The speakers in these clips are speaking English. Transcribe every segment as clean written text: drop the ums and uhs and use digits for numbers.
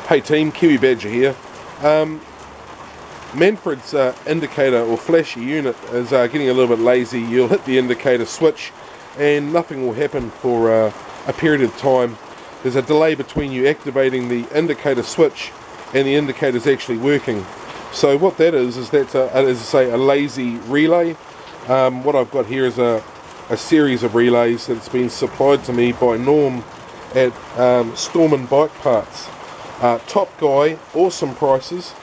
Hey team, Kiwi Badger here. Manfred's indicator or flasher unit is getting a little bit lazy. You'll hit the indicator switch and nothing will happen for a period of time. There's a delay between you activating the indicator switch and the indicator's actually working. So what that is that's a lazy relay. What I've got here is a series of relays that's been supplied to me by Norm at Storm & Bike Parts. Top guy, awesome prices,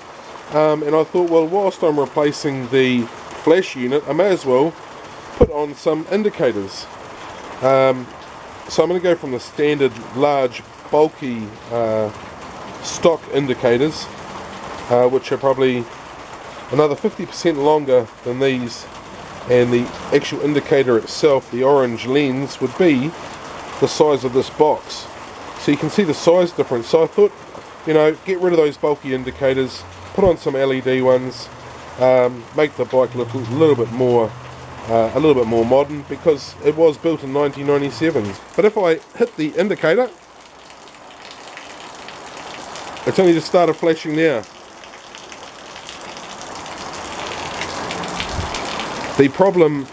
and I thought, well, whilst I'm replacing the flash unit, I may as well put on some indicators. So I'm going to go from the standard large bulky stock indicators, which are probably another 50% longer than these, and the actual indicator itself, the orange lens, would be the size of this box. So you can see the size difference. So I thought, get rid of those bulky indicators, put on some LED ones, make the bike look a little bit more modern, because it was built in 1997. But if I hit the indicator, it's only just started flashing now. The problem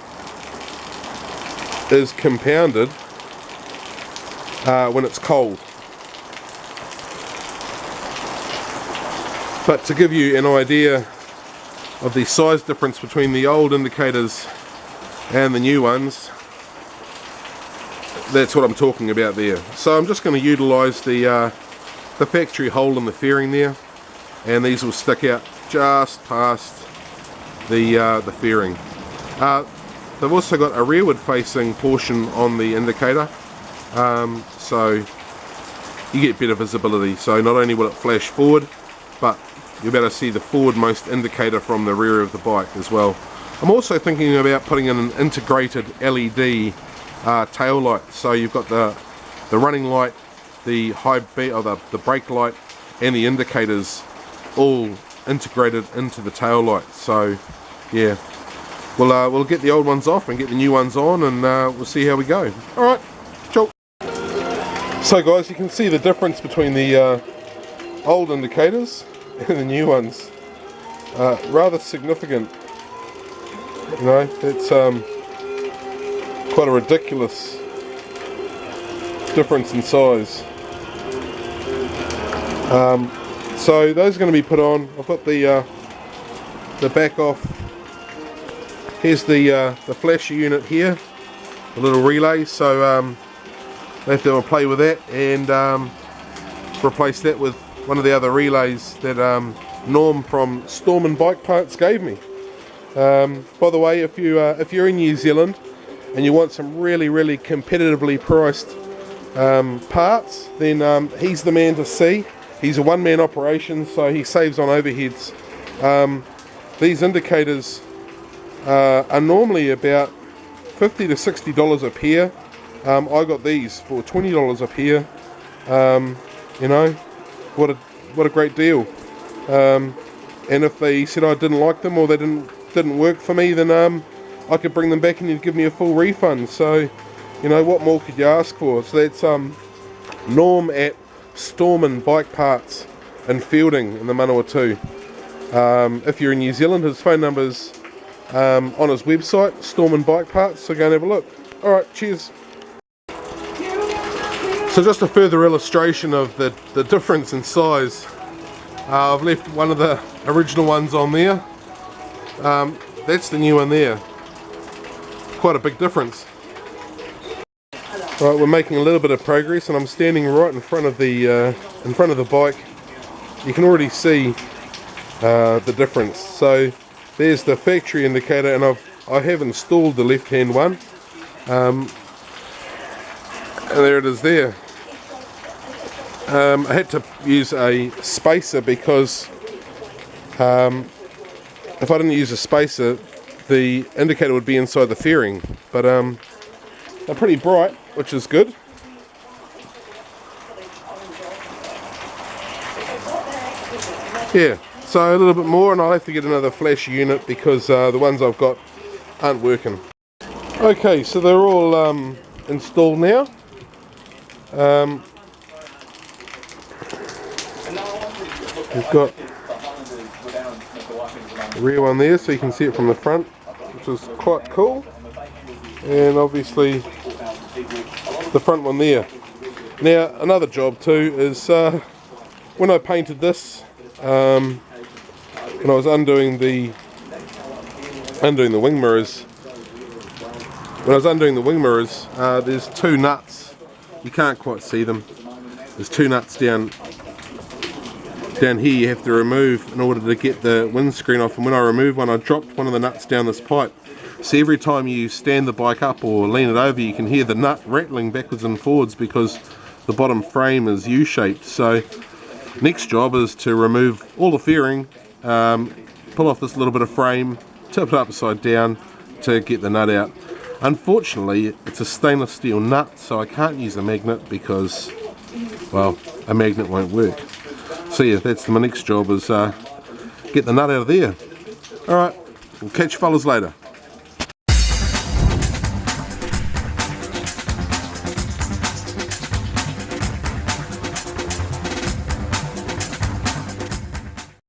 is compounded when it's cold. But to give you an idea of the size difference between the old indicators and the new ones, that's what I'm talking about there. So I'm just going to utilise the factory hole in the fairing there, and these will stick out just past the fairing. They've also got a rearward facing portion on the indicator, so you get better visibility. So not only will it flash forward, but you'll be able to see the forward-most indicator from the rear of the bike as well. I'm also thinking about putting in an integrated LED tail light. So you've got the running light, the high beat, or the brake light, and the indicators all integrated into the tail light. So yeah, we'll get the old ones off and get the new ones on, and we'll see how we go. All right, ciao. So guys, you can see the difference between the old indicators and the new ones. Rather significant. It's quite a ridiculous difference in size. So those are going to be put on. I've got the back off. Here's the flasher unit here, a little relay. So I have to play with that and replace that with one of the other relays that Norm from Storm & Bike Parts gave me. By the way, if you're in New Zealand and you want some really competitively priced parts, then he's the man to see. He's a one-man operation, so he saves on overheads. These indicators are normally about $50 to $60 a pair. I got these for $20 a pair. What a great deal. And if they said I didn't like them or they didn't work for me, then I could bring them back and you'd give me a full refund. So what more could you ask for? So that's Norm at Storm & Bike Parts in Fielding in the Manawatu. If you're in New Zealand, his phone number's on his website, Storm & Bike Parts, so go and have a look. Alright, cheers. So just a further illustration of the difference in size. I've left one of the original ones on there. That's the new one there. Quite a big difference. Right, we're making a little bit of progress, and I'm standing right in front of the bike. You can already see the difference. So there's the factory indicator, and I have installed the left-hand one. And there it is there. I had to use a spacer because if I didn't use a spacer, the indicator would be inside the fairing. But they're pretty bright, which is good. Yeah, so a little bit more, and I'll have to get another flash unit because the ones I've got aren't working. Okay, so they're all installed now. We've got the rear one there, so you can see it from the front, which is quite cool. And obviously the front one there. Now another job too is when I painted this, when I was undoing the wing mirrors. When I was undoing the wing mirrors, there's two nuts. You can't quite see them. There's two nuts down here you have to remove in order to get the windscreen off. And when I removed one, I dropped one of the nuts down this pipe. So every time you stand the bike up or lean it over, you can hear the nut rattling backwards and forwards because the bottom frame is U-shaped. So next job is to remove all the fairing, pull off this little bit of frame, tip it upside down to get the nut out. Unfortunately, it's a stainless steel nut, so I can't use a magnet because, well, a magnet won't work. So yeah, that's my next job, is get the nut out of there. Alright, we'll catch you fellas later.